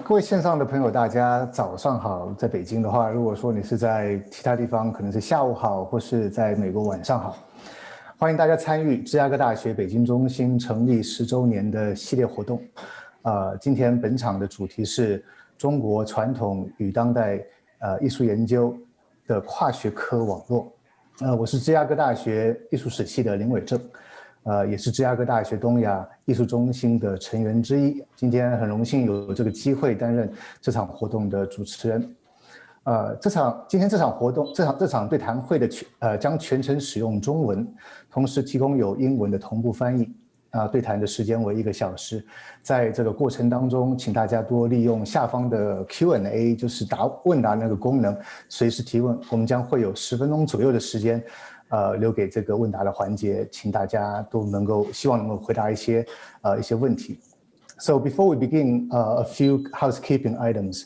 各位线上的朋友，大家早上好。在北京的话，如果说你是在其他地方，可能是下午好，或是在美国晚上好。欢迎大家参与芝加哥大学北京中心成立10周年的系列活动。今天本场的主题是中国传统与当代艺术研究的跨学科网络。我是芝加哥大学艺术史系的林伟正。也是芝加哥大学东亚艺术中心的成员之一。今天很荣幸有这个机会担任这场活动的主持人。今天这场活动，这场对谈会的将全程使用中文，同时提供有英文的同步翻译。对谈的时间为1个小时。在这个过程当中，请大家多利用下方的 Q&A， 就是问答那个功能，随时提问。我们将会有10分钟左右的时间。留给这个问答的环节，请大家都希望能够回答一些问题。So before we begin, a few housekeeping items.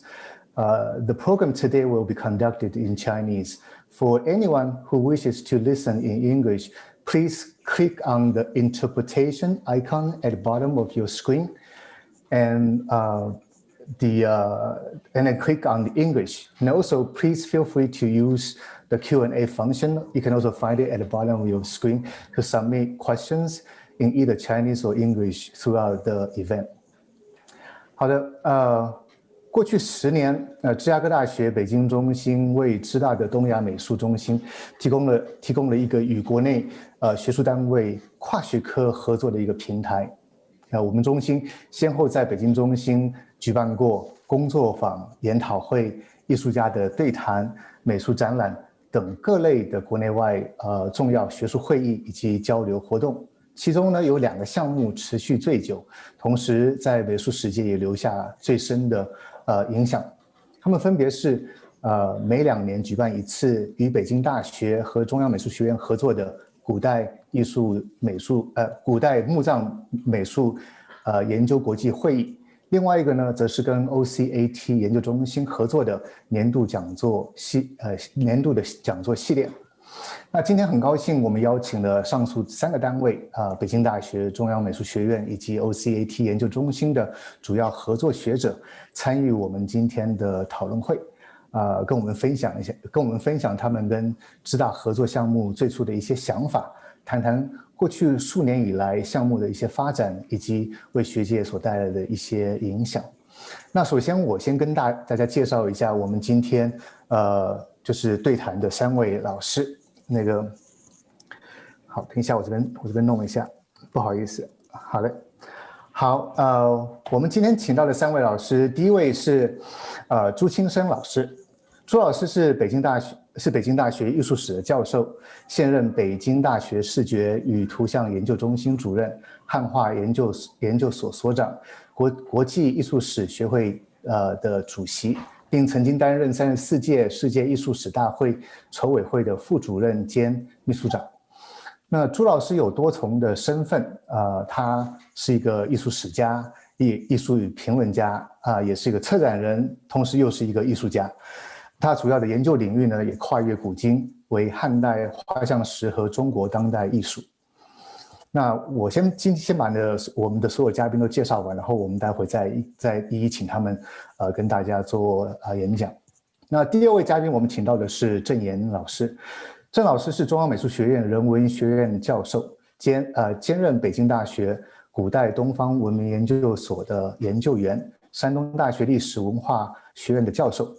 The program today will be conducted in Chinese. For anyone who wishes to listen in English, please click on the interpretation icon at the bottom of your screen, and then click on the English. And also, please feel free to use the Q&A function. You can also find it at the bottom of your screen to submit questions in either Chinese or English throughout the event. 好的，过去10年，芝加哥大学北京中心为芝大的东亚美术中心提供了一个与国内学术单位跨学科合作的一个平台。我们中心先后在北京中心举办过工作坊、研讨会、艺术家的对谈、美术展览等各类的国内外重要学术会议以及交流活动。其中呢有2个项目持续最久，同时在美术史界也留下最深的影响。他们分别是每2年举办1次与北京大学和中央美术学院合作的古代墓葬美术研究国际会议。另外一个呢，则是跟 OCAT 研究中心合作的年度的讲座系列。那今天很高兴，我们邀请了上述3个单位，北京大学、中央美术学院以及 OCAT 研究中心的主要合作学者，参与我们今天的讨论会，跟我们分享他们跟芝大合作项目最初的一些想法，谈谈过去数年以来项目的一些发展，以及为学界所带来的一些影响。那首先我先跟大家介绍一下我们今天就是对谈的3位老师。好，等一下我这边弄一下，不好意思。好嘞，好，我们今天请到的3位老师，第一位是朱清生老师。朱老师是北京大学艺术史的教授，现任北京大学视觉与图像研究中心主任、汉画研究所所长、国际艺术史学会的主席，并曾经担任34届世界艺术史大会筹委会的副主任兼秘书长。那朱老师有多重的身份，他是一个艺术史家、艺术与评论家，也是一个策展人，同时又是一个艺术家。他主要的研究领域呢，也跨越古今，为汉代画像石和中国当代艺术。那我先把我们的所有嘉宾都介绍完，然后我们待会再一一请他们跟大家做演讲。那第2位嘉宾我们请到的是郑岩老师。郑老师是中央美术学院人文学院教授，兼任北京大学古代东方文明研究所的研究员，山东大学历史文化学院的教授。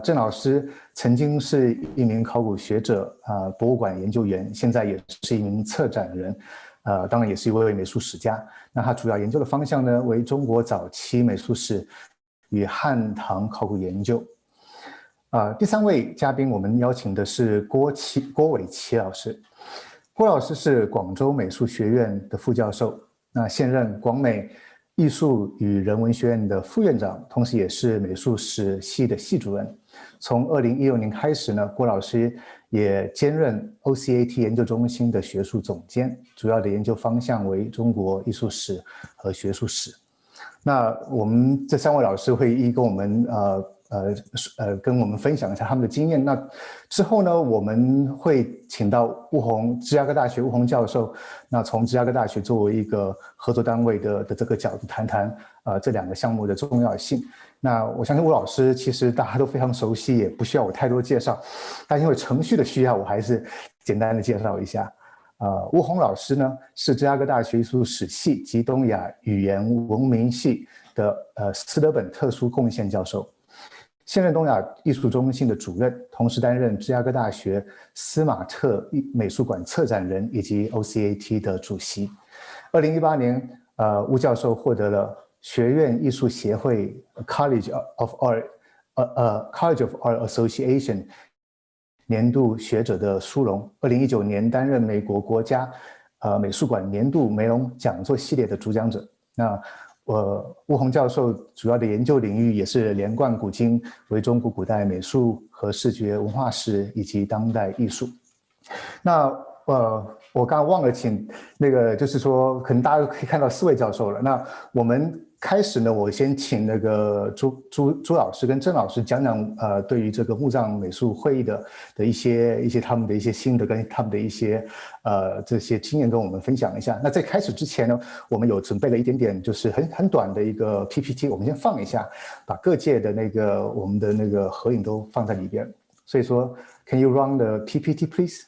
郑老师曾经是一名考古学者，博物馆研究员，现在也是一名策展人，当然也是一位美术史家。那他主要研究的方向呢，为中国早期美术史与汉唐考古研究。第3位嘉宾我们邀请的是郭伟奇老师。郭老师是广州美术学院的副教授，那现任广美艺术与人文学院的副院长，同时也是美术史系的系主任。从2016年开始呢，郭老师也兼任 OCAT 研究中心的学术总监，主要的研究方向为中国艺术史和学术史。那我们这3位老师会跟我们跟我们分享一下他们的经验。那之后呢，我们会请到芝加哥大学巫宏教授，那从芝加哥大学作为一个合作单位的这个角度谈谈这2个项目的重要性。那我相信吴老师其实大家都非常熟悉，也不需要我太多介绍，但因为程序的需要，我还是简单的介绍一下。巫宏老师呢是芝加哥大学艺术史系及东亚语言文明系的斯德本特殊贡献教授，现任东亚艺术中心的主任，同时担任芝加哥大学斯马特美术馆策展人以及 OCAT 的主席。2018年，巫教授获得了学院艺术协会 College of Art Association 年度学者的殊荣。2019年担任美国国家美术馆年度梅隆讲座系列的主讲者。那巫宏教授主要的研究领域也是连贯古今，为中国古代美术和视觉文化史以及当代艺术。那我刚刚忘了请那个，就是说可能大家都可以看到4位教授了。那我们开始呢，我先请那个朱老师跟郑老师讲讲对于这个墓葬美术会议的一些他们的一些心得跟他们的一些这些经验跟我们分享一下。那在开始之前呢，我们有准备了一点点就是很短的一个 PPT， 我们先放一下，把各界的我们的那个合影都放在里边。所以说 ，Can you run the PPT please？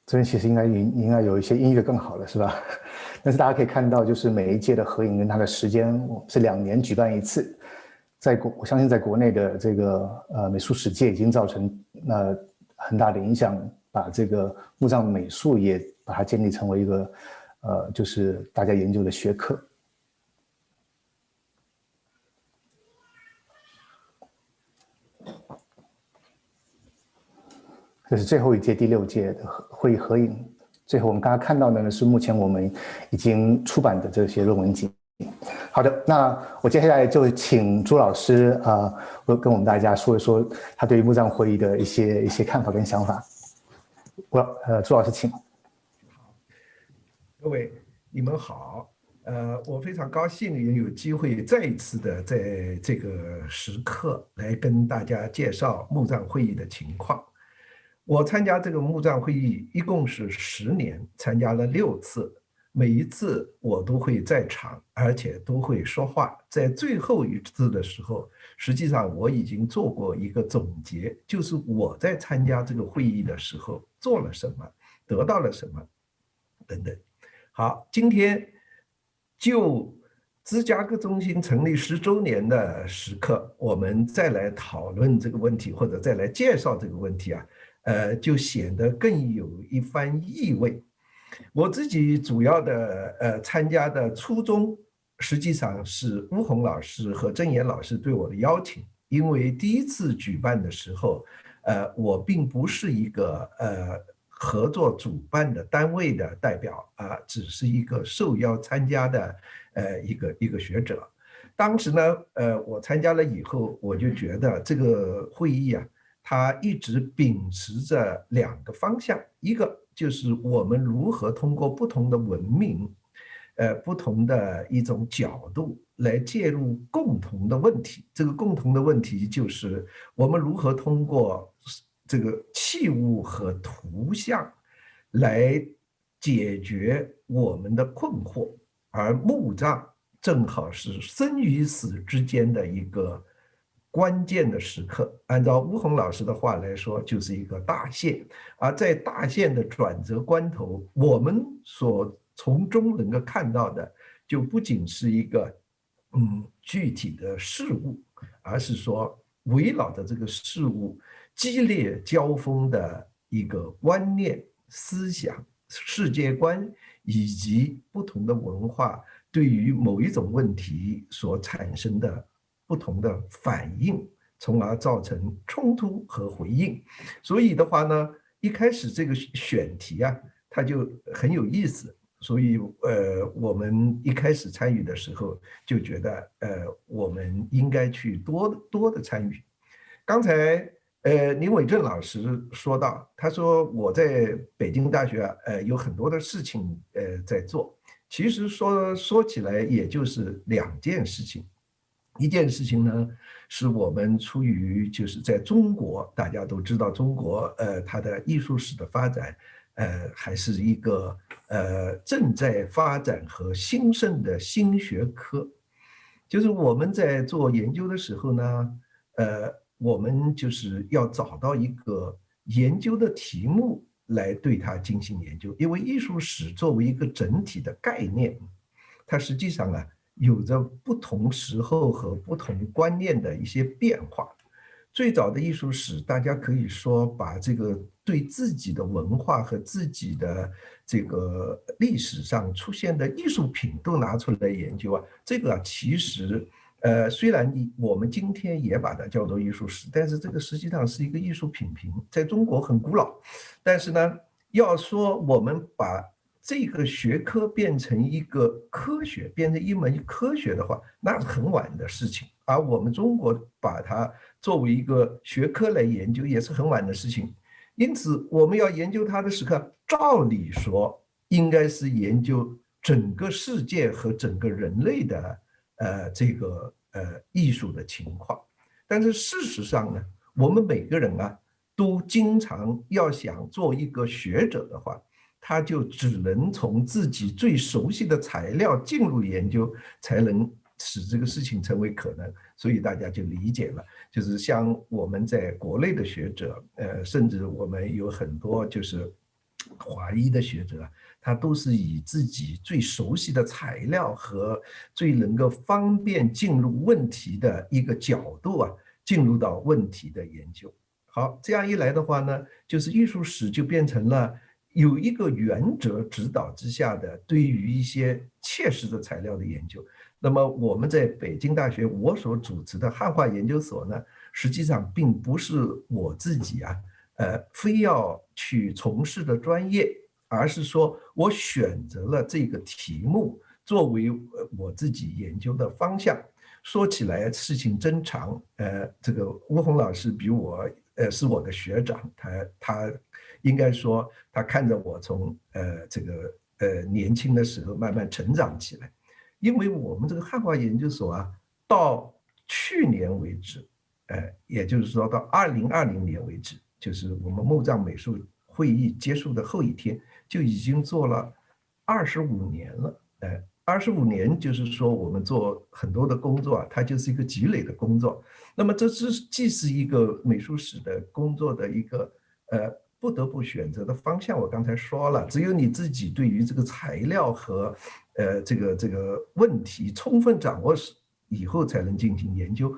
这边其实应该有一些音乐更好的是吧？但是大家可以看到，就是每一届的合影跟它的时间是2年举办一次。我相信在国内的这个美术史界已经造成很大的影响，把这个墓葬美术也把它建立成为一个就是大家研究的学科。这是最后一届第6届的会议合影。最后我们刚刚看到的呢是目前我们已经出版的这些论文集。好的，那我接下来就请朱老师跟我们大家说一说他对于墓葬会议的一些看法跟想法。朱老师请。各位你们好，我非常高兴也有机会再一次的在这个时刻来跟大家介绍墓葬会议的情况。我参加这个墓葬会议一共是10年，参加了6次，每一次我都会在场，而且都会说话。在最后一次的时候，实际上我已经做过一个总结，就是我在参加这个会议的时候做了什么，得到了什么，等等。好，今天就芝加哥中心成立10周年的时刻，我们再来讨论这个问题，或者再来介绍这个问题啊。就显得更有一番意味。我自己主要的参加的初衷，实际上是巫宏老师和郑岩老师对我的邀请。因为第一次举办的时候，我并不是一个合作主办的单位的代表啊，只是一个受邀参加的一个学者。当时呢，我参加了以后，我就觉得这个会议啊。他一直秉持着2个方向，一个就是我们如何通过不同的文明，不同的一种角度来介入共同的问题。这个共同的问题就是我们如何通过这个器物和图像来解决我们的困惑，而墓葬正好是生与死之间的一个关键的时刻，按照巫宏老师的话来说，就是一个大限。而在大限的转折关头，我们所从中能够看到的，就不仅是一个具体的事物，而是说围绕着这个事物激烈交锋的一个观念、思想、世界观，以及不同的文化对于某一种问题所产生的不同的反应，从而造成冲突和回应。所以的话呢，一开始这个选题啊，它就很有意思。所以我们一开始参与的时候就觉得我们应该去多的参与。刚才林伟正老师说到，他说我在北京大学有很多的事情在做，其实说起来也就是2件事情。一件事情呢，是我们出于就是在中国，大家都知道中国它的艺术史的发展还是一个正在发展和兴盛的新学科。就是我们在做研究的时候呢，我们就是要找到一个研究的题目来对它进行研究，因为艺术史作为一个整体的概念，它实际上有着不同时候和不同观念的一些变化。最早的艺术史，大家可以说把这个对自己的文化和自己的这个历史上出现的艺术品都拿出来研究这个其实虽然我们今天也把它叫做艺术史，但是这个实际上是一个艺术品评，在中国很古老。但是呢，要说我们把这个学科变成一个科学，变成一门科学的话，那是很晚的事情。而我们中国把它作为一个学科来研究，也是很晚的事情。因此，我们要研究它的时刻，照理说应该是研究整个世界和整个人类的这个艺术的情况。但是事实上呢，我们每个人都经常要想做一个学者的话，他就只能从自己最熟悉的材料进入研究，才能使这个事情成为可能。所以大家就理解了，就是像我们在国内的学者，甚至我们有很多就是华裔的学者，他都是以自己最熟悉的材料和最能够方便进入问题的一个角度进入到问题的研究。好，这样一来的话呢，就是艺术史就变成了有一个原则指导之下的对于一些切实的材料的研究。那么我们在北京大学我所主持的汉画研究所呢，实际上并不是我自己非要去从事的专业，而是说我选择了这个题目作为我自己研究的方向。说起来事情真长，这个吴红老师比我是我的学长，他应该说他看着我从这个年轻的时候慢慢成长起来。因为我们这个汉画研究所到去年为止，也就是说到2020年为止，就是我们墓葬美术会议结束的后一天，就已经做了25年了。25年就是说我们做很多的工作它就是一个积累的工作。那么这既是一个美术史的工作的一个不得不选择的方向。我刚才说了，只有你自己对于这个材料和这个问题充分掌握以后才能进行研究。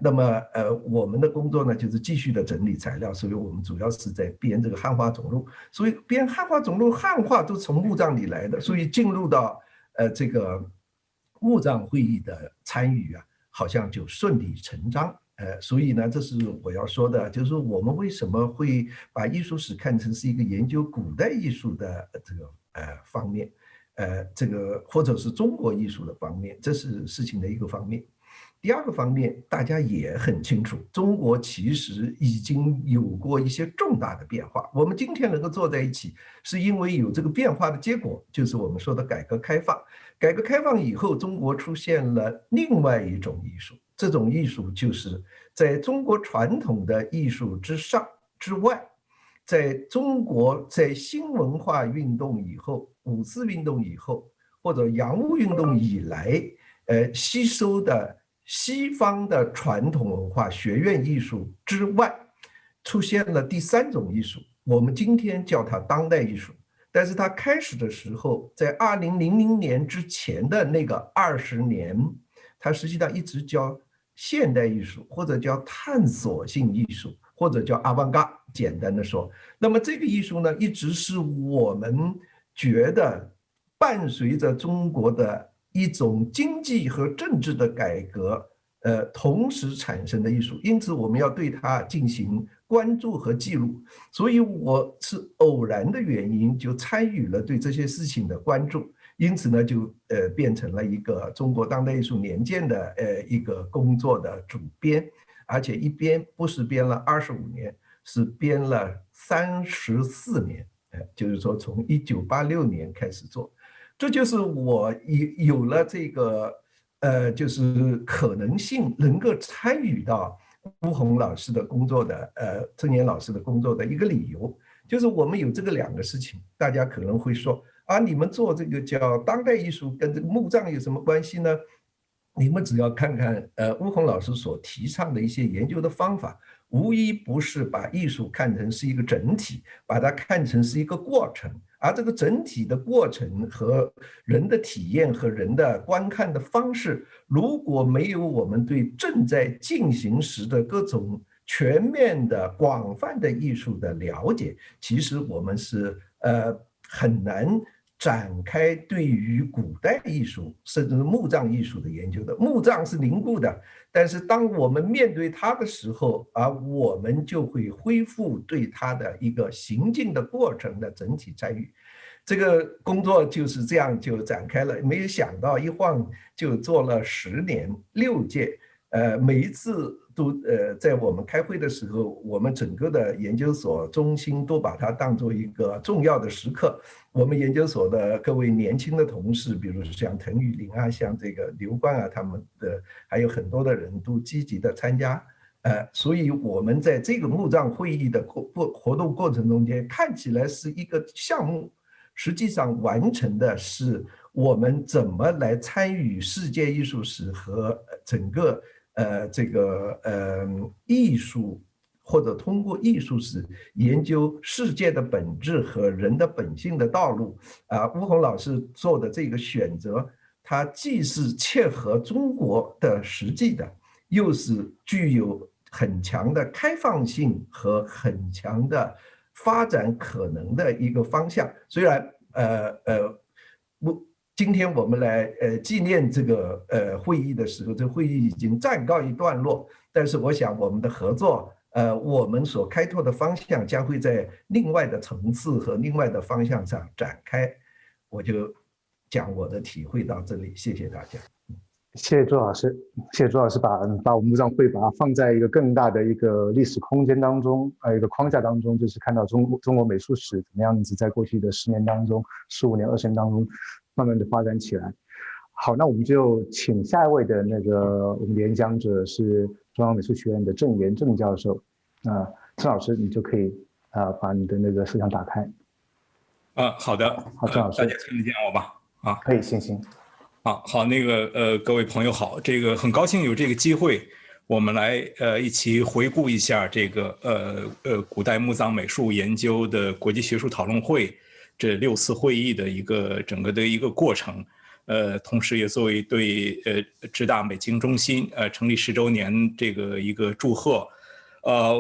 那么我们的工作呢，就是继续的整理材料，所以我们主要是在编这个汉画总录。所以编汉画总录，汉画都从墓葬里来的，所以进入到这个墓葬会议的参与好像就顺理成章。所以呢，这是我要说的，就是我们为什么会把艺术史看成是一个研究古代艺术的这个方面。这个或者是中国艺术的方面，这是事情的一个方面。第二个方面，大家也很清楚，中国其实已经有过一些重大的变化。我们今天能够坐在一起，是因为有这个变化的结果，就是我们说的改革开放。改革开放以后，中国出现了另外一种艺术，这种艺术就是在中国传统的艺术之上之外，在中国在新文化运动以后、五四运动以后或者洋务运动以来，吸收的西方的传统文化、学院艺术之外，出现了第3种艺术，我们今天叫它当代艺术。但是它开始的时候，在2000年之前的那个20年，它实际上一直叫现代艺术，或者叫探索性艺术，或者叫 avant-garde， 简单的说。那么这个艺术呢，一直是我们觉得伴随着中国的一种经济和政治的改革同时产生的艺术，因此我们要对它进行关注和记录。所以我是偶然的原因就参与了对这些事情的关注，因此呢就变成了一个中国当代艺术年鉴的一个工作的主编，而且一编不是编了25年，是编了34年，就是说从1986年开始做。这就是我有了这个就是可能性能够参与到巫红老师的工作的曾岩老师的工作的一个理由，就是我们有这个2个事情。大家可能会说啊，你们做这个叫当代艺术跟这个墓葬有什么关系呢？你们只要看看巫红老师所提倡的一些研究的方法，无一不是把艺术看成是一个整体，把它看成是一个过程，而这个整体的过程和人的体验和人的观看的方式，如果没有我们对正在进行时的各种全面的广泛的艺术的了解，其实我们是很难展开对于古代艺术甚至是墓葬艺术的研究的。墓葬是凝固的，但是当我们面对它的时候，我们就会恢复对它的一个行进的过程的整体参与。这个工作就是这样就展开了，没有想到一晃就做了10年6届，每一次都在我们开会的时候，我们整个的研究所中心都把它当作一个重要的时刻。我们研究所的各位年轻的同事，比如像滕雨林啊，像这个刘冠啊，他们的还有很多的人都积极的参加。所以我们在这个墓葬会议的活动过程中间，看起来是一个项目，实际上完成的是我们怎么来参与世界艺术史和整个这个艺术，或者通过艺术史研究世界的本质和人的本性的道路。巫红老师做的这个选择，它既是切合中国的实际的，又是具有很强的开放性和很强的发展可能的一个方向。虽然今天我们来纪念这个会议的时候，这个会议已经暂告一段落，但是我想我们的合作，我们所开拓的方向将会在另外的层次和另外的方向上展开。我就讲我的体会到这里，谢谢大家。谢谢朱老师，谢谢朱老师把我们墓葬会把它放在一个更大的一个历史空间当中，一个框架当中，就是看到中国美术史怎么样子在过去的10年当中、15年、20年当中慢慢的发展起来。好，那我们就请下一位的那个我们的演讲者是中央美术学院的郑元正教授。郑老师，你就可以把你的那个摄像打开。好的，好，郑老师，大家听得见我吧？可以，行。好，那个各位朋友好，这个很高兴有这个机会，我们来一起回顾一下这个古代墓葬美术研究的国际学术讨论会这6次会议的一个整个的一个过程，同时也作为对浙大北京中心成立10周年这个一个祝贺。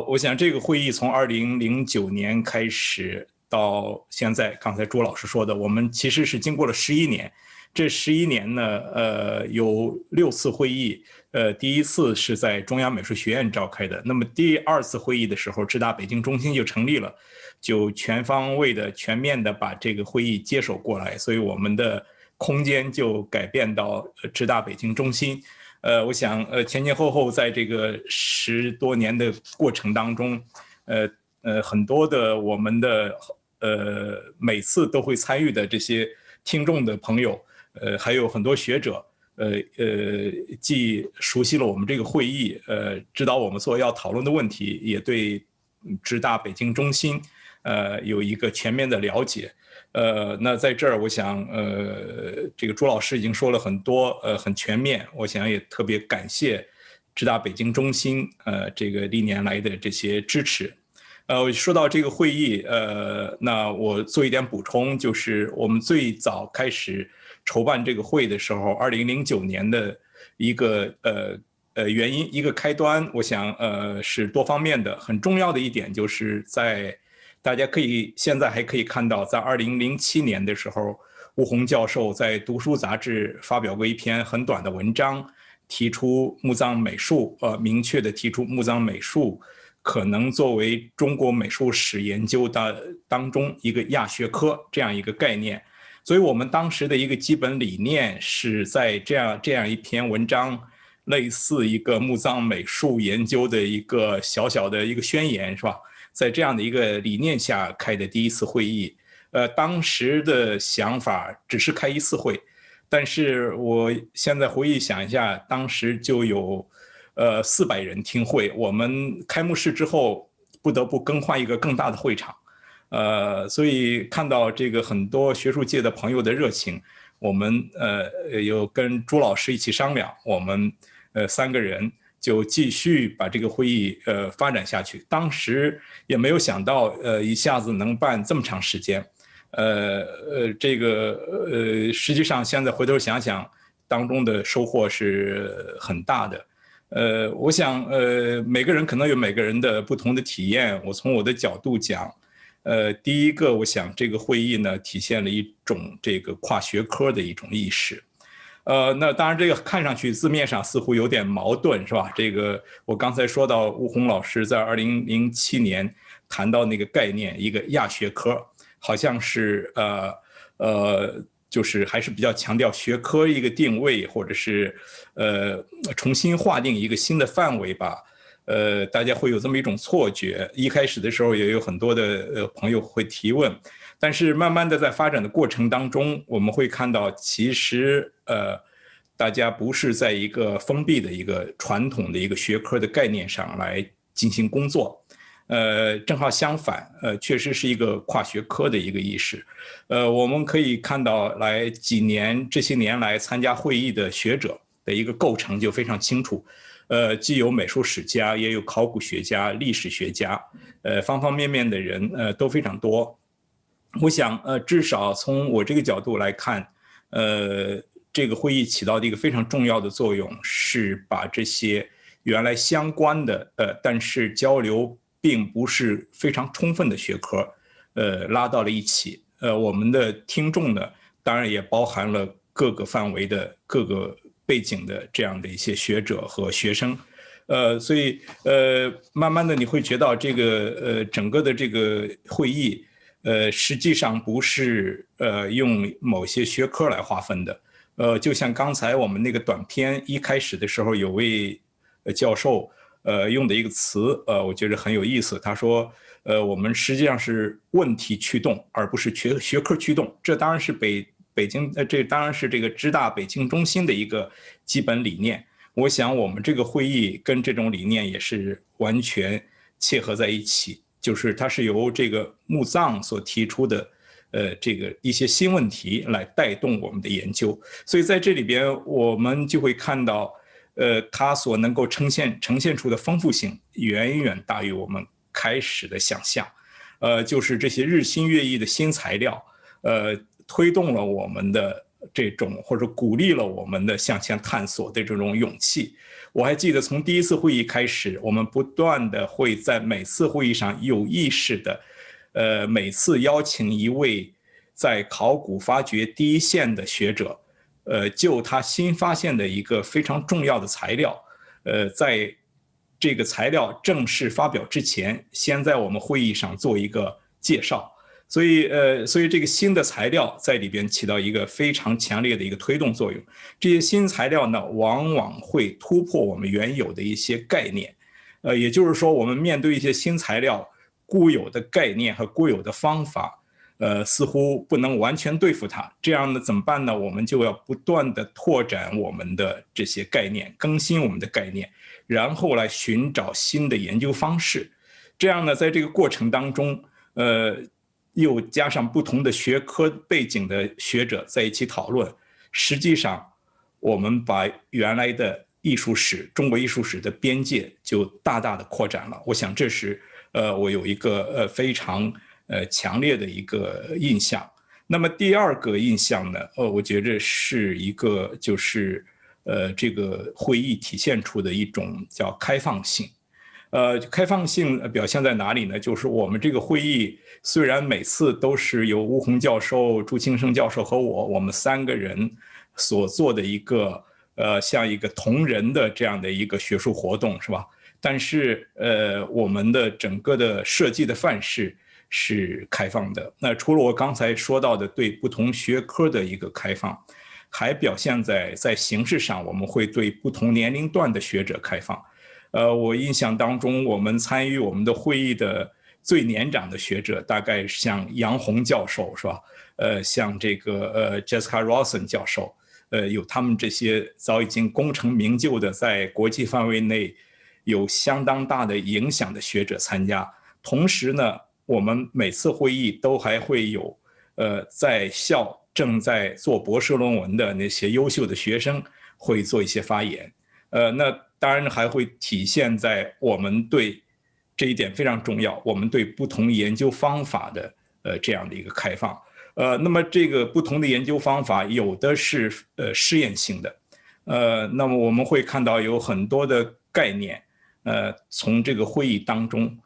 我想这个会议从2009年开始到现在，刚才朱老师说的，我们其实是经过了11年。这11年呢，有6次会议，第1次是在中央美术学院召开的，那么第2次会议的时候，浙大北京中心就成立了，就全方位的、全面的把这个会议接手过来，所以我们的空间就改变到浙大北京中心。我想前前后后在这个10多年的过程当中，很多的我们的每次都会参与的这些听众的朋友。还有很多学者，既熟悉了我们这个会议，知道我们所要讨论的问题，也对浙大北京中心，有一个全面的了解。那在这儿，我想，这个朱老师已经说了很多，很全面。我想也特别感谢浙大北京中心，这个历年来的这些支持。说到这个会议，那我做一点补充，就是我们最早开始筹办这个会的时候，2009年的一个原因，一个开端，我想是多方面的。很重要的一点就是在大家现在还可以看到，在2007年的时候，吴宏教授在《读书》杂志发表过一篇很短的文章，提出墓葬美术，明确的提出墓葬美术可能作为中国美术史研究当中一个亚学科这样一个概念。所以我们当时的一个基本理念是在这样一篇文章，类似一个墓葬美术研究的一个小小的一个宣言，是吧？在这样的一个理念下开的第一次会议。当时的想法只是开1次会，但是我现在回忆想一下，当时就有400人听会。我们开幕式之后不得不更换一个更大的会场。所以看到这个很多学术界的朋友的热情，我们有跟朱老师一起商量，我们3个人就继续把这个会议发展下去。当时也没有想到一下子能办这么长时间，实际上现在回头想想，当中的收获是很大的。我想每个人可能有每个人的不同的体验。我从我的角度讲，第一个，我想这个会议呢体现了一种这个跨学科的一种意识。那当然这个看上去字面上似乎有点矛盾，是吧？这个我刚才说到吴宏老师在2007年谈到那个概念，一个亚学科，好像是就是还是比较强调学科一个定位，或者是重新划定一个新的范围吧。大家会有这么一种错觉。一开始的时候也有很多的朋友会提问，但是慢慢的在发展的过程当中，我们会看到其实大家不是在一个封闭的一个传统的一个学科的概念上来进行工作。正好相反，确实是一个跨学科的一个意识。我们可以看到这些年来参加会议的学者的一个构成就非常清楚。既有美术史家，也有考古学家、历史学家，方方面面的人都非常多。我想至少从我这个角度来看，这个会议起到的一个非常重要的作用，是把这些原来相关的但是交流并不是非常充分的学科拉到了一起。我们的听众呢，当然也包含了各个范围的各个背景的这样的一些学者和学生。所以慢慢的你会觉得这个整个的这个会议实际上不是用某些学科来划分的。就像刚才我们那个短片一开始的时候，有位教授用的一个词，我觉得很有意思。他说我们实际上是问题驱动，而不是学科驱动。这当然是这当然是这个支大北京中心的一个基本理念。我想我们这个会议跟这种理念也是完全切合在一起，就是它是由这个墓葬所提出的这个一些新问题来带动我们的研究。所以在这里边我们就会看到它所能够呈现出的丰富性远远大于我们开始的想象。就是这些日新月异的新材料推动了我们的这种，或者鼓励了我们的向前探索的这种勇气。我还记得从第一次会议开始，我们不断的会在每次会议上有意识的每次邀请一位在考古发掘第一线的学者就他新发现的一个非常重要的材料在这个材料正式发表之前，先在我们会议上做一个介绍。所以这个新的材料在里边起到一个非常强烈的一个推动作用。这些新材料呢，往往会突破我们原有的一些概念。也就是说，我们面对一些新材料，固有的概念和固有的方法，似乎不能完全对付它。这样呢，怎么办呢？我们就要不断的拓展我们的这些概念，更新我们的概念，然后来寻找新的研究方式。这样呢，在这个过程当中，又加上不同的学科背景的学者在一起讨论，实际上我们把原来的艺术史，中国艺术史的边界就大大的扩展了。我想这是我有一个非常强烈的一个印象。那么第二个印象呢，我觉得是一个就是这个会议体现出的一种叫开放性。开放性表现在哪里呢？就是我们这个会议虽然每次都是由吴宏教授、朱庆生教授和我们3个人所做的一个像一个同仁的这样的一个学术活动，是吧？但是我们的整个的设计的范式是开放的。那除了我刚才说到的对不同学科的一个开放，还表现在形式上，我们会对不同年龄段的学者开放。我印象当中，我们参与我们的会议的最年长的学者，大概像杨红教授是吧？像这个Jessica Rawson 教授，有他们这些早已经功成名就的，在国际范围内有相当大的影响的学者参加。同时呢，我们每次会议都还会有在校正在做博士论文的那些优秀的学生会做一些发言。那当然还会体现在我们对这一点非常重要，我们对不同研究方法的这样的一个开放。那么这个不同的研究方法有的是试验性的，那么我们会看到有很多的概念，从这个会议当中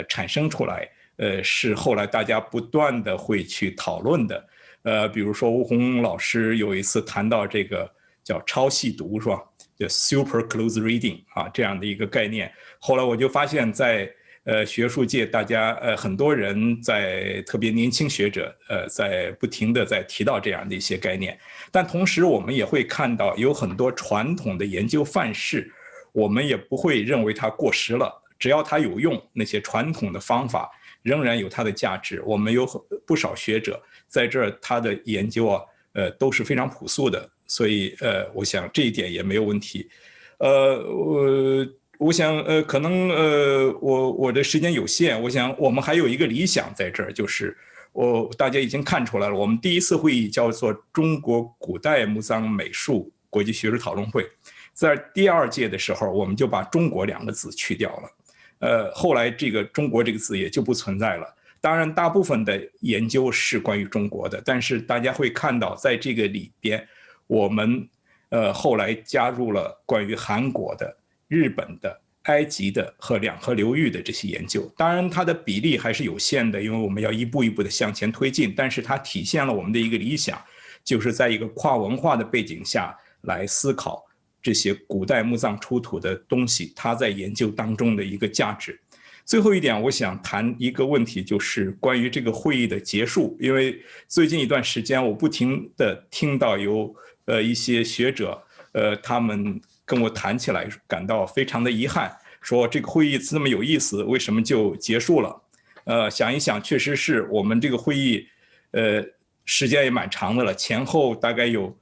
产生出来，是后来大家不断的会去讨论的。比如说吴宏老师有一次谈到这个叫超细读是吧？叫 super close reading 啊，这样的一个概念。后来我就发现在学术界，大家很多人在特别年轻学者在不停的在提到这样的一些概念，但同时我们也会看到有很多传统的研究范式，我们也不会认为它过时了，只要它有用，那些传统的方法仍然有它的价值。我们有不少学者在这儿，他的研究啊，都是非常朴素的，所以我想这一点也没有问题。我想可能我的时间有限，我想我们还有一个理想在这儿，就是大家已经看出来了，我们第一次会议叫做中国古代墓葬美术国际学术讨论会，在第2届的时候，我们就把中国2个字去掉了，后来这个中国这个字也就不存在了。当然，大部分的研究是关于中国的，但是大家会看到，在这个里边，我们后来加入了关于韩国的、日本的、埃及的和两河流域的这些研究。当然，它的比例还是有限的，因为我们要一步一步的向前推进。但是它体现了我们的一个理想，就是在一个跨文化的背景下来思考这些古代墓葬出土的东西，它在研究当中的一个价值。最后一点，我想谈一个问题，就是关于这个会议的结束。因为最近一段时间，我不停地听到有一些学者，他们跟我谈起来，感到非常的遗憾，说这个会议这么有意思，为什么就结束了？想一想，确实是我们这个会议，时间也蛮长的了，前后大概有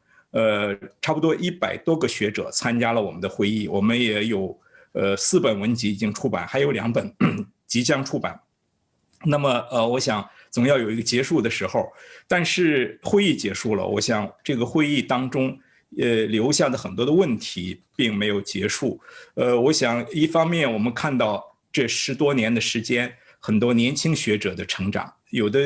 差不多100多个学者参加了我们的会议，我们也有4本文集已经出版，还有2本即将出版。那么我想总要有一个结束的时候，但是会议结束了，我想这个会议当中留下的很多的问题并没有结束。我想一方面我们看到这10多年的时间，很多年轻学者的成长，有的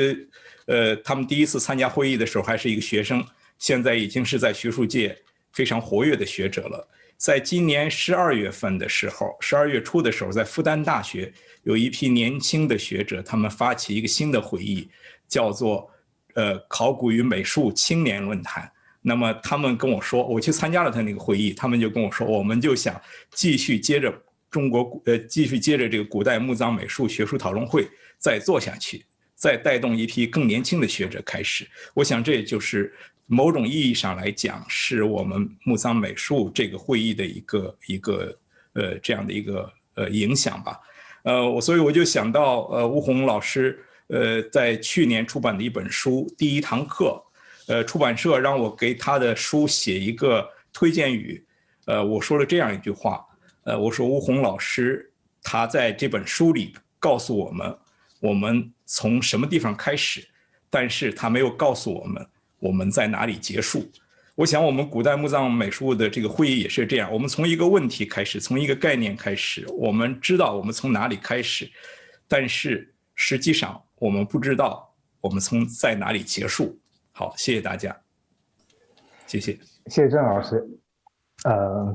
他们第一次参加会议的时候还是一个学生，现在已经是在学术界非常活跃的学者了。在今年12月份的时候，12月初的时候，在复旦大学有一批年轻的学者，他们发起一个新的会议，叫做考古与美术青年论坛。那么他们跟我说，我去参加了他那个会议，他们就跟我说，我们就想继续接着这个古代墓葬美术学术讨论会再做下去，再带动一批更年轻的学者开始。我想这也就是某种意义上来讲，是我们墓葬美术这个会议的一个这样的一个影响吧。所以我就想到吴宏老师在去年出版的一本书《第一堂课》，出版社让我给他的书写一个推荐语，我说了这样一句话，我说吴宏老师他在这本书里告诉我们从什么地方开始，但是他没有告诉我们在哪里结束。我想我们古代墓葬美术的这个会议也是这样，我们从一个问题开始，从一个概念开始，我们知道我们从哪里开始，但是实际上我们不知道我们在哪里结束。好，谢谢大家，谢谢郑老师。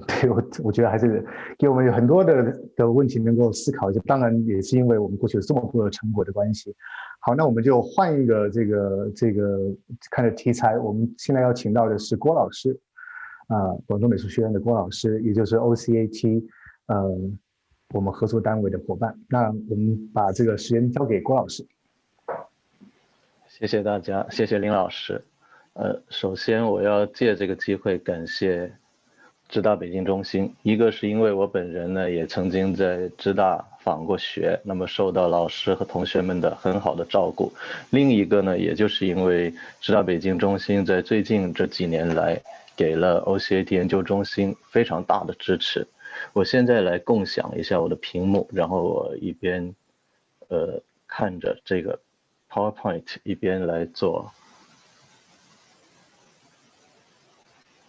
对，我觉得还是给我们有很多的问题能够思考一下，当然也是因为我们过去有这么多的成果的关系。好，那我们就换一个这个看的题材，我们现在要请到的是郭老师，广东美术学院的郭老师，也就是 OCAT 我们合作单位的伙伴。那我们把这个时间交给郭老师。谢谢大家，谢谢林老师。首先我要借这个机会感谢浙大北京中心，一个是因为我本人呢也曾经在浙大访过学，那么受到老师和同学们的很好的照顾；另一个呢，也就是因为浙大北京中心在最近这几年来给了 OCAT 研究中心非常大的支持。我现在来共享一下我的屏幕，然后我一边看着这个 PowerPoint 一边来做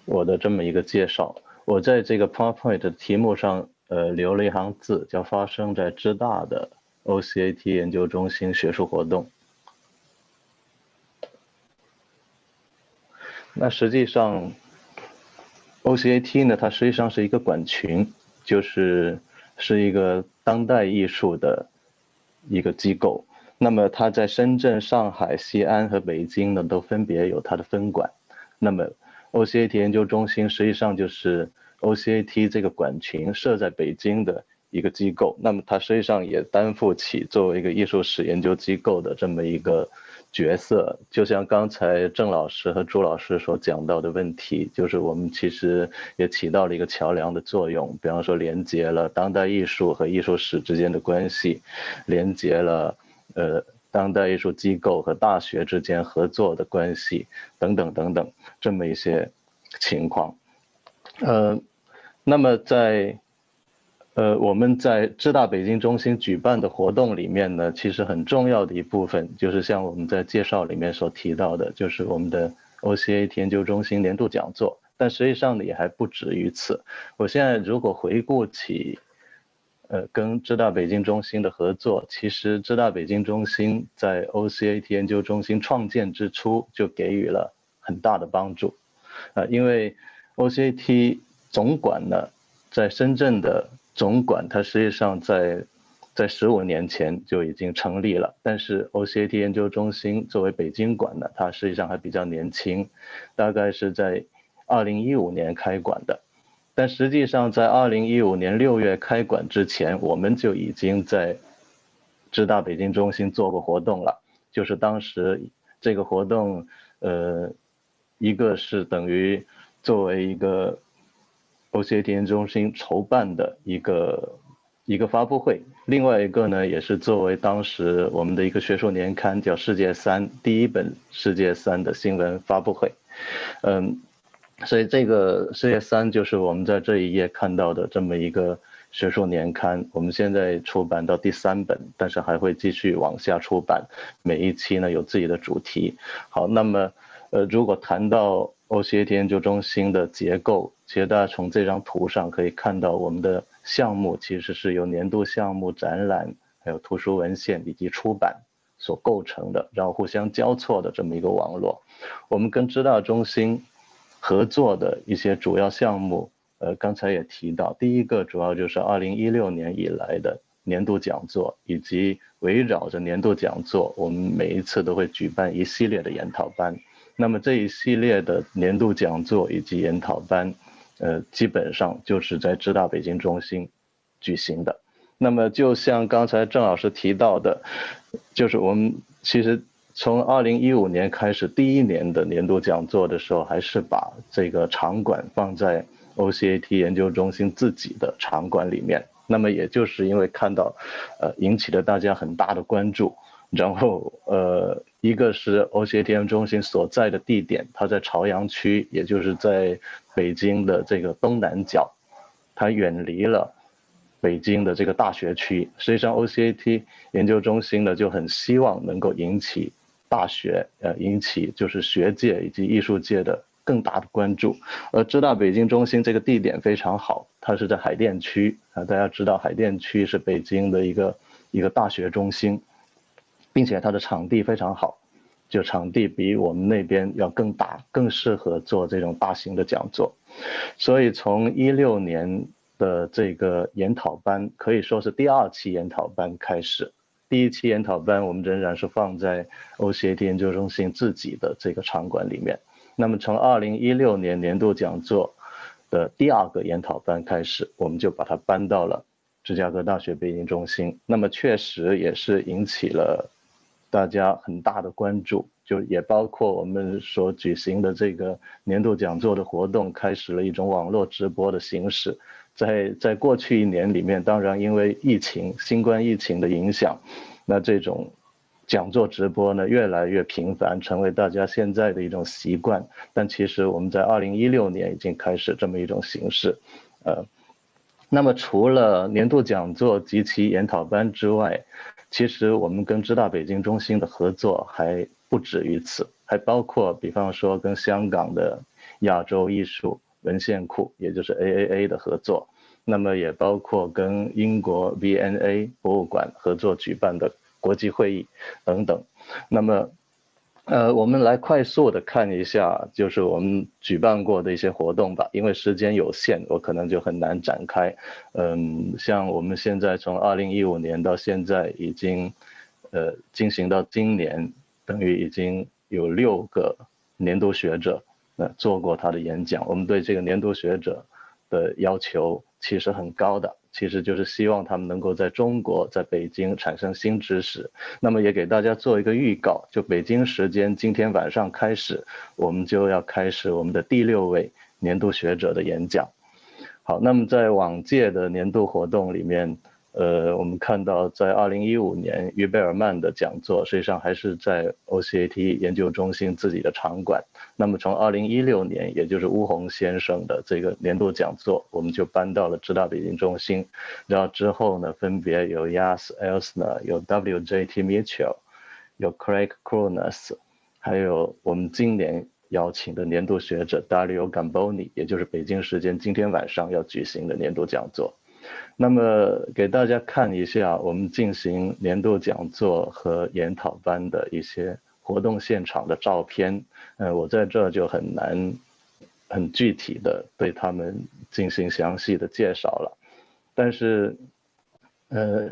我的这么一个介绍。我在这个 PowerPoint 的题目上留了一行字，叫发生在浙大的 OCAT 研究中心学术活动。那实际上 OCAT 呢，它实际上是一个馆群，是一个当代艺术的一个机构。那么它在深圳、上海、西安和北京呢，都分别有它的分馆。那么 OCAT 研究中心实际上就是 OCAT 这个馆群设在北京的一个机构。那么它实际上也担负起作为一个艺术史研究机构的这么一个角色。就像刚才郑老师和朱老师所讲到的问题，就是我们其实也起到了一个桥梁的作用，比方说连接了当代艺术和艺术史之间的关系，连接了当代艺术机构和大学之间合作的关系等等等等，这么一些情况。那么在我们在浙大北京中心举办的活动里面呢，其实很重要的一部分就是像我们在介绍里面所提到的，就是我们的 OCAT 研究中心年度讲座。但实际上呢，也还不止于此。我现在如果回顾起跟浙大北京中心的合作，其实浙大北京中心在 OCAT 研究中心创建之初就给予了很大的帮助。因为 OCAT 总馆呢，在深圳的总馆，它实际上在15年前就已经成立了，但是 OCAT 研究中心作为北京馆呢，它实际上还比较年轻，大概是在2015年开馆的。但实际上在2015年6月开馆之前，我们就已经在浙大北京中心做过活动了。就是当时这个活动一个是等于作为一个 OCAT 研究中心筹办的一个发布会，另外一个呢也是作为当时我们的一个学术年刊叫《世界3》第一本《世界3》的新闻发布会。所以这个《世界3》就是我们在这一页看到的这么一个学术年刊。我们现在出版到第3本，但是还会继续往下出版，每一期呢有自己的主题。好，那么如果谈到 OCAT 研究中心的结构，其实大家从这张图上可以看到，我们的项目其实是由年度项目、展览、还有图书文献以及出版所构成的，然后互相交错的这么一个网络。我们跟浙大中心合作的一些主要项目，刚才也提到，第一个主要就是2016年以来的年度讲座，以及围绕着年度讲座，我们每一次都会举办一系列的研讨班。那么这一系列的年度讲座以及研讨班，基本上就是在浙大北京中心举行的。那么就像刚才郑老师提到的，就是我们其实从2015年开始，第一年的年度讲座的时候，还是把这个场馆放在 OCAT 研究中心自己的场馆里面。那么也就是因为看到，引起了大家很大的关注。然后一个是 OCAT 研究中心所在的地点，它在朝阳区，也就是在北京的这个东南角，它远离了北京的这个大学区。实际上 OCAT 研究中心呢就很希望能够引起大学引起就是学界以及艺术界的更大的关注。浙大北京中心这个地点非常好，它是在海淀区大家知道海淀区是北京的一个大学中心，并且它的场地非常好，就场地比我们那边要更大，更适合做这种大型的讲座。所以从16年的这个研讨班可以说是第2期研讨班开始，第1期研讨班我们仍然是放在 OCAT 研究中心自己的这个场馆里面。那么从2016年年度讲座的第2个研讨班开始，我们就把它搬到了芝加哥大学北京中心。那么确实也是引起了大家很大的关注，就也包括我们所举行的这个年度讲座的活动，开始了一种网络直播的形式。在过去1年里面，当然因为新冠疫情的影响，那这种讲座直播呢越来越频繁，成为大家现在的一种习惯。但其实我们在2016年已经开始这么一种形式。那么除了年度讲座及其研讨班之外，其实我们跟浙大北京中心的合作还不止于此，还包括比方说跟香港的亚洲艺术文献库，也就是 AAA 的合作，那么也包括跟英国 V&A 博物馆合作举办的国际会议等等。那么我们来快速的看一下就是我们举办过的一些活动吧，因为时间有限，我可能就很难展开。像我们现在从2015年到现在已经进行到今年，等于已经有6个年度学者做过他的演讲。我们对这个年度学者的要求其实很高的，其实就是希望他们能够在中国在北京产生新知识。那么也给大家做一个预告，就北京时间今天晚上开始，我们就要开始我们的第6位年度学者的演讲。好，那么在往届的年度活动里面，我们看到在2015年于贝尔曼的讲座实际上还是在 OCAT 研究中心自己的场馆。那么从2016年，也就是巫红先生的这个年度讲座，我们就搬到了浙大北京中心。然后之后呢，分别有 Yas Elsner， 有 WJT Mitchell， 有 Craig Kronos， 还有我们今年邀请的年度学者 Dario Gamboni， 也就是北京时间今天晚上要举行的年度讲座。那么给大家看一下我们进行年度讲座和研讨班的一些活动现场的照片。我在这就很难很具体的对他们进行详细的介绍了。但是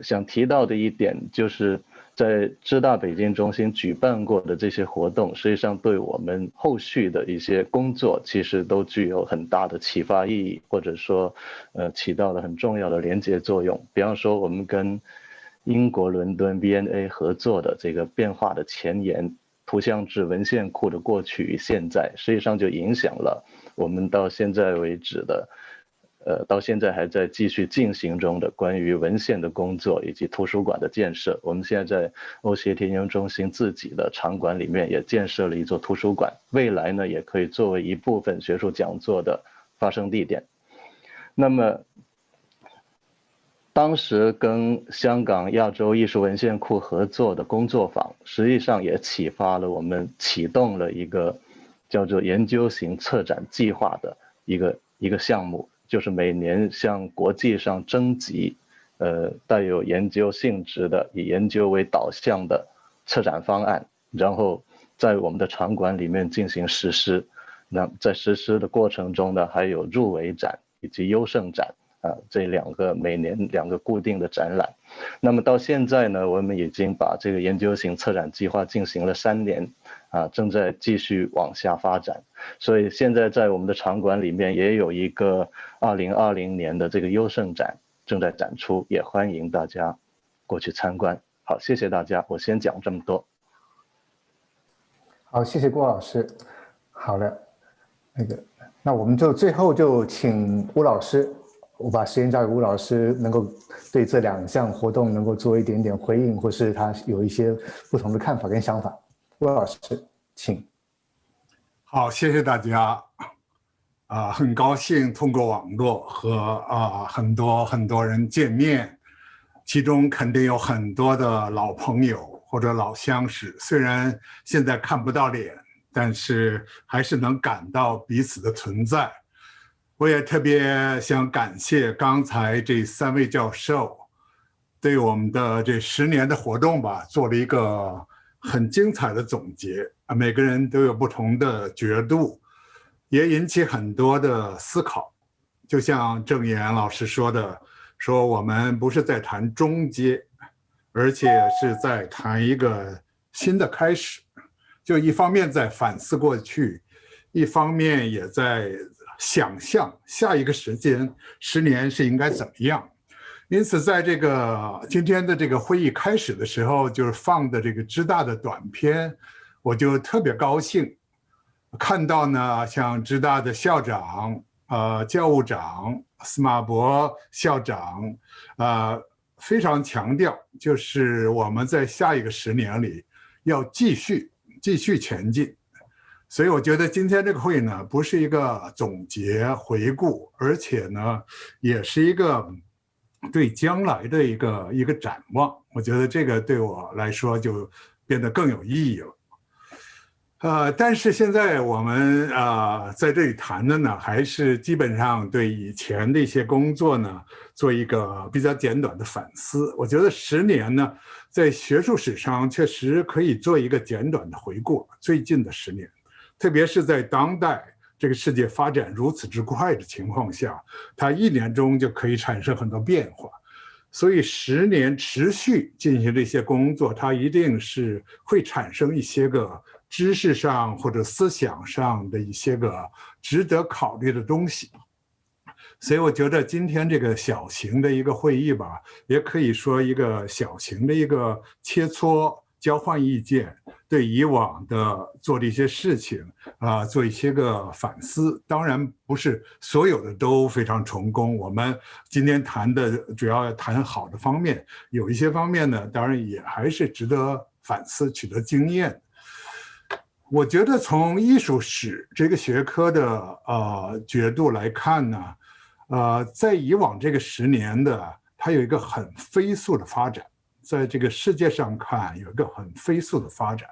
想提到的一点就是在浙大北京中心举办过的这些活动，实际上对我们后续的一些工作其实都具有很大的启发意义，或者说起到了很重要的连接作用。比方说我们跟英国伦敦 V&A 合作的这个变化的前沿图像志文献库的过去与现在，实际上就影响了我们到现在为止的到现在还在继续进行中的关于文献的工作以及图书馆的建设。我们现在在OCAT研究中心自己的场馆里面也建设了一座图书馆，未来呢也可以作为一部分学术讲座的发生地点。那么当时跟香港亚洲艺术文献库合作的工作坊，实际上也启发了我们启动了一个叫做研究型策展计划的一个项目，就是每年向国际上征集带有研究性质的以研究为导向的策展方案，然后在我们的场馆里面进行实施。那在实施的过程中呢，还有入围展以及优胜展这每年2个固定的展览。那么到现在呢，我们已经把这个研究型策展计划进行了3年正在继续往下发展。所以现在在我们的场馆里面也有一个2020年的这个优胜展正在展出，也欢迎大家过去参观。好，谢谢大家，我先讲这么多。好，谢谢郭老师。好了，那我们就最后就请吴老师，我把时间交给吴老师，能够对这2项活动能够做一点点回应，或是他有一些不同的看法跟想法。吴老师，请。好，谢谢大家。很高兴通过网络和很多人见面，其中肯定有很多的老朋友或者老相识，虽然现在看不到脸，但是还是能感到彼此的存在。我也特别想感谢刚才这3位教授对我们的这10年的活动吧做了一个很精彩的总结，每个人都有不同的角度，也引起很多的思考。就像郑岩老师说的，说我们不是在谈终结，而且是在谈一个新的开始。就一方面在反思过去，一方面也在想象下一个时间10年是应该怎么样。因此，在这个今天的这个会议开始的时候，就是放的这个支大的短片，我就特别高兴，看到呢，像支大的校长、教务长、司马博校长，非常强调，就是我们在下一个10年里要继续前进。所以我觉得今天这个会呢，不是一个总结回顾，而且呢，也是一个对将来的一个展望。我觉得这个对我来说就变得更有意义了。但是现在我们在这里谈的呢，还是基本上对以前的一些工作呢，做一个比较简短的反思。我觉得10年呢，在学术史上确实可以做一个简短的回顾，最近的10年。特别是在当代这个世界发展如此之快的情况下，它1年中就可以产生很多变化，所以10年持续进行这些工作，它一定是会产生一些个知识上或者思想上的一些个值得考虑的东西。所以我觉得今天这个小型的一个会议吧，也可以说一个小型的一个切磋、交换意见，对以往的做的一些事情做一些个反思。当然不是所有的都非常成功，我们今天谈的主要谈好的方面，有一些方面呢，当然也还是值得反思、取得经验。我觉得从艺术史这个学科的角度来看呢，在以往这个10年的，它有一个很飞速的发展。在这个世界上看，有一个很飞速的发展，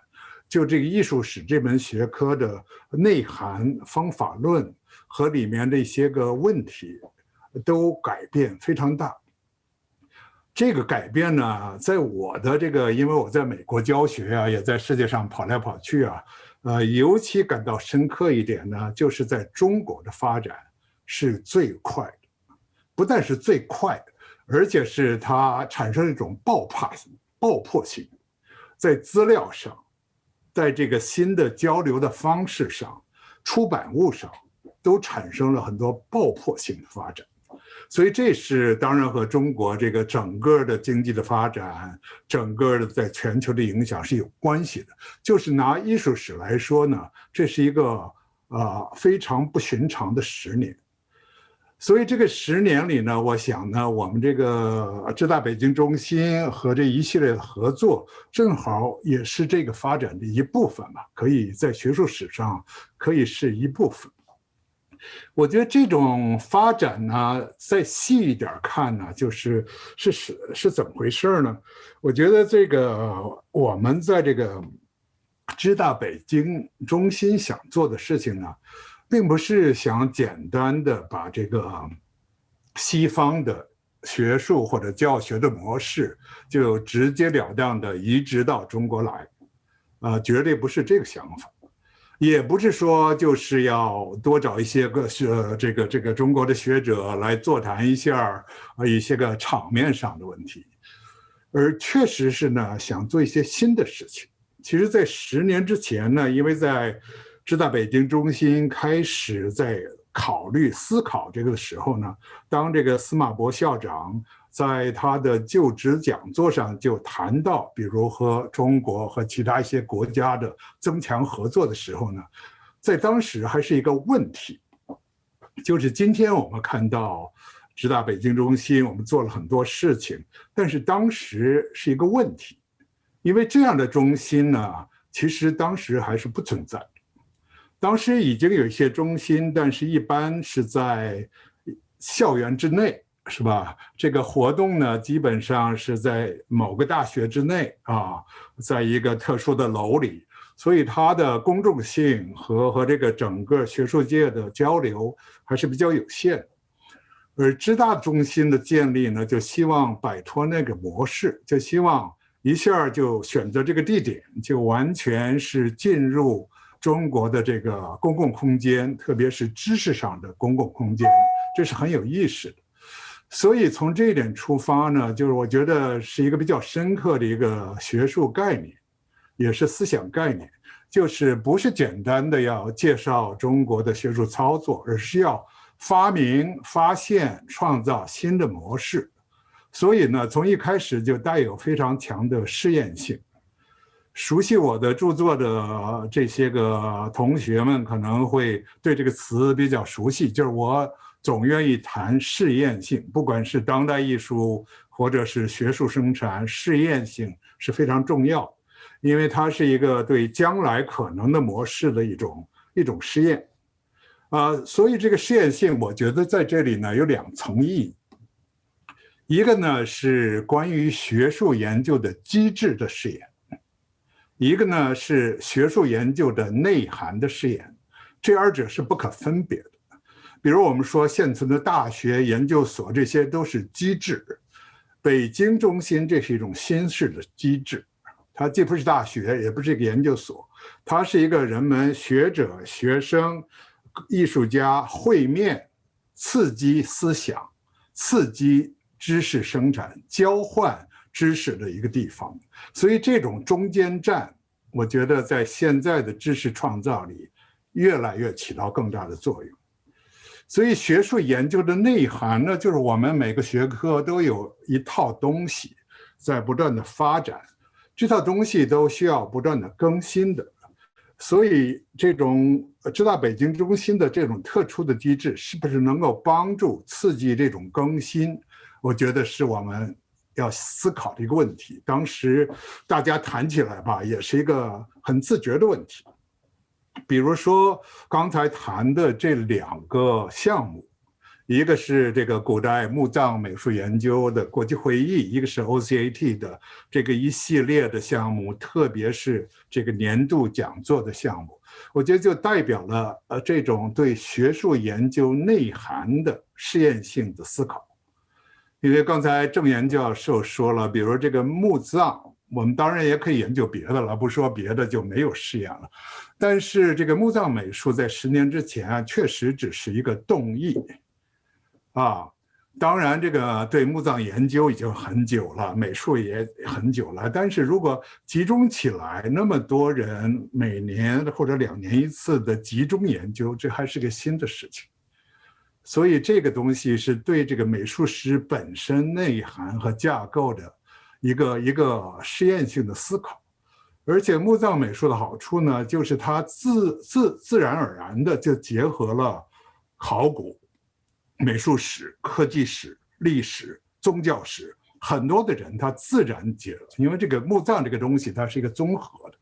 就这个艺术史这门学科的内涵、方法论和里面的一些个问题，都改变非常大。这个改变呢，在我的这个，因为我在美国教学也在世界上跑来跑去尤其感到深刻一点呢，就是在中国的发展是最快的，不但是最快的，而且是它产生一种爆破性，在资料上，在这个新的交流的方式上，出版物上，都产生了很多爆破性的发展。所以这是当然和中国这个整个的经济的发展，整个的在全球的影响是有关系的。就是拿艺术史来说呢，这是一个非常不寻常的10年。所以这个10年里呢，我想呢，我们这个浙大北京中心和这一系列的合作，正好也是这个发展的一部分嘛，可以在学术史上可以是一部分。我觉得这种发展呢，再细一点看呢，是怎么回事呢？我觉得这个我们在这个浙大北京中心想做的事情呢，并不是想简单的把这个西方的学术或者教学的模式就直截了当的移植到中国来，绝对不是这个想法。也不是说就是要多找一些个这个中国的学者来座谈一下一些个场面上的问题，而确实是呢想做一些新的事情。其实在10年之前呢，因为在浙大北京中心开始在思考这个的时候呢，当这个司马博校长在他的就职讲座上就谈到，比如和中国和其他一些国家的增强合作的时候呢，在当时还是一个问题，就是今天我们看到浙大北京中心我们做了很多事情，但是当时是一个问题，因为这样的中心呢，其实当时还是不存在的。当时已经有一些中心，但是一般是在校园之内，是吧？这个活动呢，基本上是在某个大学之内在一个特殊的楼里，所以它的公众性和这个整个学术界的交流还是比较有限的。而浙大中心的建立呢，就希望摆脱那个模式，就希望一下就选择这个地点，就完全是进入中国的这个公共空间，特别是知识上的公共空间，这是很有意识的。所以从这一点出发呢，就是我觉得是一个比较深刻的一个学术概念，也是思想概念，就是不是简单的要介绍中国的学术操作，而是要发明、发现、创造新的模式。所以呢，从一开始就带有非常强的试验性。熟悉我的著作的这些个同学们可能会对这个词比较熟悉，就是我总愿意谈试验性，不管是当代艺术或者是学术生产，试验性是非常重要的，因为它是一个对将来可能的模式的一种试验。所以这个试验性，我觉得在这里呢有2层意义。一个呢是关于学术研究的机制的试验，一个呢是学术研究的内涵的试验，这2者是不可分别的。比如我们说现存的大学研究所，这些都是机制。北京中心这是一种新式的机制，它既不是大学，也不是一个研究所，它是一个人们学者、学生、艺术家会面，刺激思想，刺激知识生产，交换知识的一个地方。所以这种中间站，我觉得在现在的知识创造里越来越起到更大的作用。所以学术研究的内涵呢，就是我们每个学科都有一套东西在不断的发展，这套东西都需要不断的更新的。所以这种知道北京中心的这种特殊的机制，是不是能够帮助刺激这种更新，我觉得是我们要思考的一个问题。当时大家谈起来吧，也是一个很自觉的问题。比如说刚才谈的这2个项目，一个是这个古代墓葬美术研究的国际会议，一个是 OCAT 的这个一系列的项目，特别是这个年度讲座的项目，我觉得就代表了这种对学术研究内涵的试验性的思考。因为刚才郑岩教授说了，比如这个墓葬，我们当然也可以研究别的了，不说别的就没有试验了。但是这个墓葬美术在10年之前确实只是一个动议当然这个对墓葬研究已经很久了，美术也很久了，但是如果集中起来，那么多人每年或者2年一次的集中研究，这还是个新的事情。所以这个东西是对这个美术史本身内涵和架构的一个试验性的思考。而且墓葬美术的好处呢，就是它自然而然的就结合了考古、美术史、科技史、历史、宗教史，很多的人他自然结合，因为这个墓葬这个东西它是一个综合的，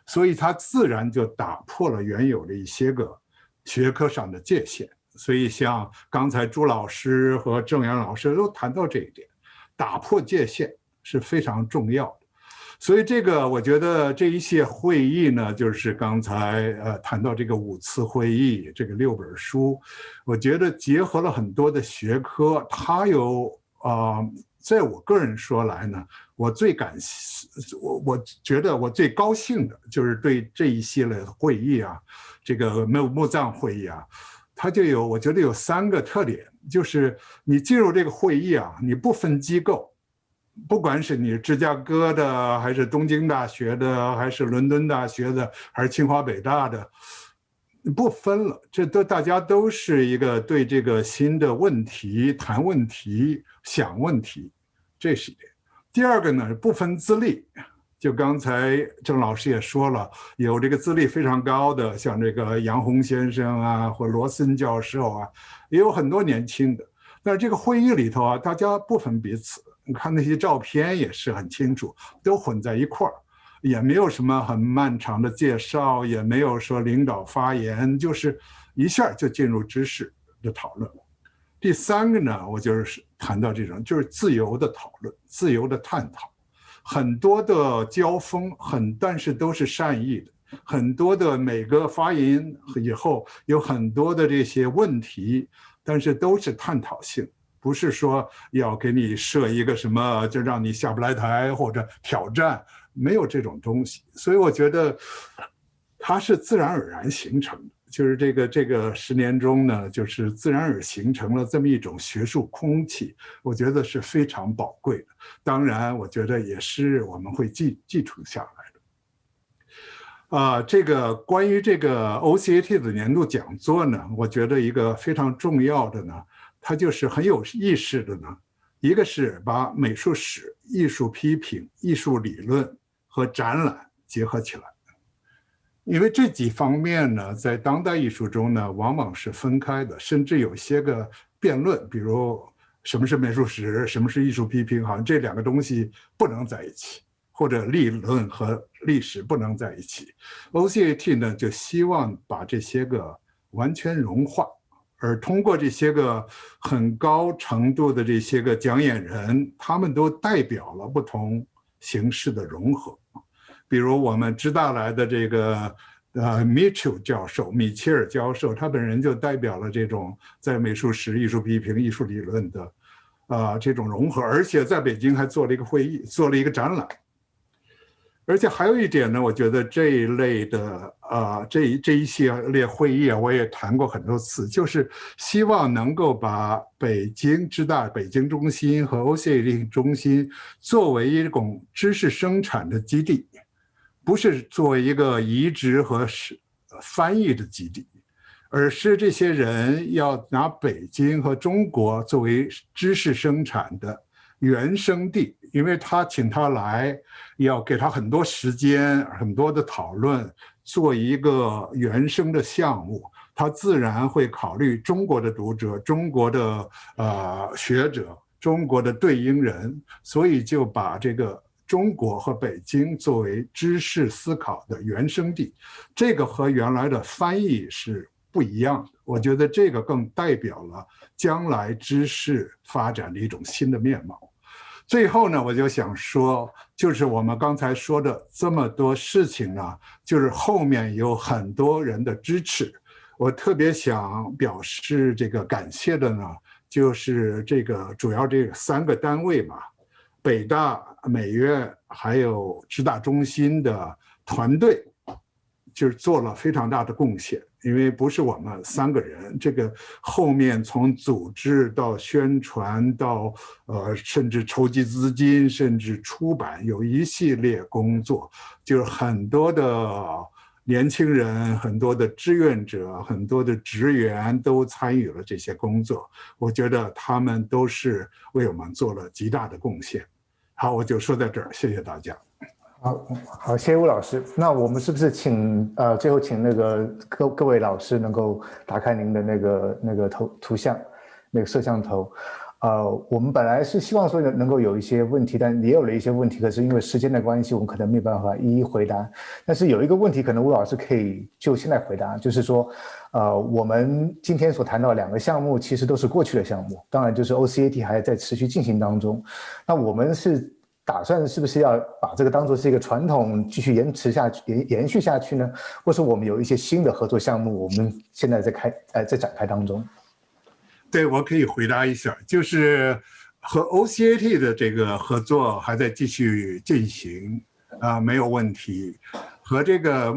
所以它自然就打破了原有的一些个学科上的界限。所以像刚才朱老师和郑阳老师都谈到这一点，打破界限是非常重要的。所以这个我觉得这一些会议呢，就是刚才谈到这个5次会议，这个6本书，我觉得结合了很多的学科，它有在我个人说来呢，我觉得我最高兴的就是对这一系列的会议啊，这个墓葬会议啊，它就有我觉得有3个特点，就是你进入这个会议啊，你不分机构。不管是你芝加哥的，还是东京大学的，还是伦敦大学的，还是清华北大的，不分了，这大家都是一个对这个新的问题谈问题、想问题，这是一点。第2个呢，不分资历，就刚才郑老师也说了，有这个资历非常高的，像这个杨红先生啊，或罗森教授啊，也有很多年轻的。但是这个会议里头啊，大家不分彼此。你看那些照片也是很清楚，都混在一块儿，也没有什么很漫长的介绍，也没有说领导发言，就是一下就进入知识的讨论。第3个呢，我就是谈到这种就是自由的讨论、自由的探讨，很多的交锋，但是都是善意的，很多的每个发言以后有很多的这些问题，但是都是探讨性。不是说要给你设一个什么就让你下不来台或者挑战，没有这种东西。所以我觉得它是自然而然形成的，就是这个10年中呢，就是自然而形成了这么一种学术空气，我觉得是非常宝贵的。当然，我觉得也是我们会记住下来的。这个关于这个 OCAT 的年度讲座呢，我觉得一个非常重要的呢，它就是很有意识的呢，一个是把美术史、艺术批评、艺术理论和展览结合起来。因为这几方面呢，在当代艺术中呢，往往是分开的，甚至有些个辩论，比如什么是美术史，什么是艺术批评，好像这两个东西不能在一起，或者理论和历史不能在一起。OCAT 呢，就希望把这些个完全融化，而通过这些个很高程度的这些个讲演人，他们都代表了不同形式的融合。比如我们知大来的这个米切尔教授，他本人就代表了这种在美术史、艺术批评、艺术理论的这种融合，而且在北京还做了一个会议，做了一个展览。而且还有一点呢，我觉得这一类的这一系列会议我也谈过很多次，就是希望能够把北京之大北京中心和 OCAT 中心作为一种知识生产的基地，不是作为一个移植和翻译的基地，而是这些人要拿北京和中国作为知识生产的原生地，因为请他来要给他很多时间，很多的讨论，做一个原生的项目，他自然会考虑中国的读者、中国的学者、中国的对应人，所以就把这个中国和北京作为知识思考的原生地，这个和原来的翻译是不一样的。我觉得这个更代表了将来知识发展的一种新的面貌。最后呢，我就想说，就是我们刚才说的这么多事情呢，就是后面有很多人的支持。我特别想表示这个感谢的呢，就是这个主要这3个单位吧，北大、美院还有知大中心的团队，就是做了非常大的贡献。因为不是我们3个人，这个后面从组织到宣传到甚至筹集资金，甚至出版，有一系列工作，就是很多的年轻人、很多的志愿者、很多的职员都参与了这些工作。我觉得他们都是为我们做了极大的贡献。好，我就说在这儿，谢谢大家。好，谢谢吴老师。那我们是不是最后请那个各位老师能够打开您的那个图像，那个摄像头。我们本来是希望说能够有一些问题，但也有了一些问题，可是因为时间的关系，我们可能没有办法一一回答。但是有一个问题，可能吴老师可以就现在回答，就是说，我们今天所谈到2个项目，其实都是过去的项目，当然就是 OCAT 还在持续进行当中。那我们是打算是不是要把这个当作是一个传统继续延续下去呢？或是我们有一些新的合作项目，我们现在在展开当中？对，我可以回答一下，就是和 OCAT 的这个合作还在继续进行，没有问题。和这个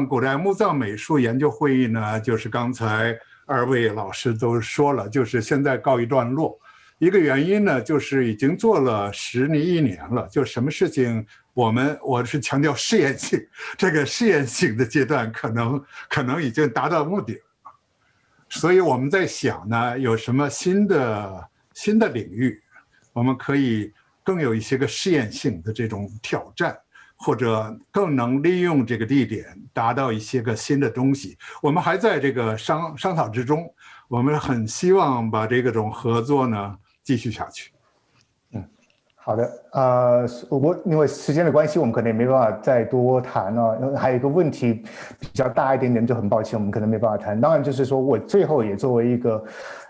古代墓葬美术研究会议呢，就是刚才2位老师都说了，就是现在告一段落。一个原因呢，就是已经做了11年了，就什么事情我是强调试验性，这个试验性的阶段可能已经达到目的了，所以我们在想呢，有什么新的领域，我们可以更有一些个试验性的这种挑战，或者更能利用这个地点达到一些个新的东西。我们还在这个商讨之中，我们很希望把这种合作呢继续下去。好的，因为时间的关系，我们可能也没办法再多谈了。还有一个问题比较大一点点，就很抱歉，我们可能没办法谈。当然，就是说我最后也作为一个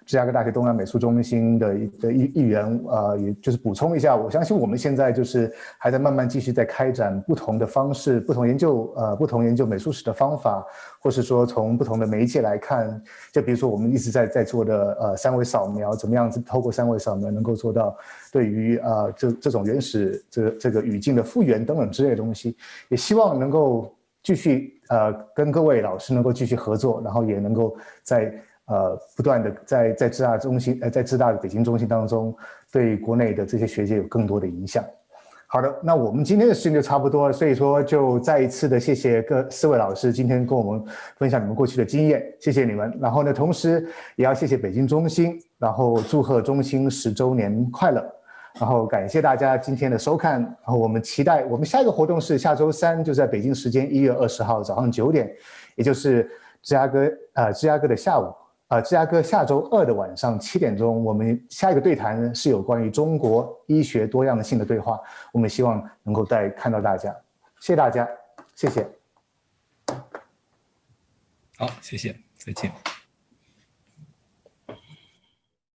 芝加哥大学东亚美术中心的一员，也就是补充一下，我相信我们现在就是还在慢慢继续在开展不同的方式，不同研究美术史的方法，或是说从不同的媒介来看，就比如说我们一直在做的3维扫描，怎么样子透过3维扫描能够做到对于这种原始这个语境的复原等等之类的东西，也希望能够继续跟各位老师能够继续合作，然后也能够在不断的在芝大中心在芝大的北京中心当中，对国内的这些学界有更多的影响。好的，那我们今天的时间就差不多了，所以说就再一次的谢谢四位老师今天跟我们分享你们过去的经验，谢谢你们。然后呢，同时也要谢谢北京中心，然后祝贺中心10周年快乐。然后感谢大家今天的收看，然后我们期待我们下一个活动是下周3，就在北京时间1月20号早上9点，也就是芝加哥的下午。芝加哥下周2的晚上7点钟，我们下一个对谈是有关于中国医学多样性的对话，我们希望能够再看到大家，谢谢大家，谢谢。好，谢谢，再见。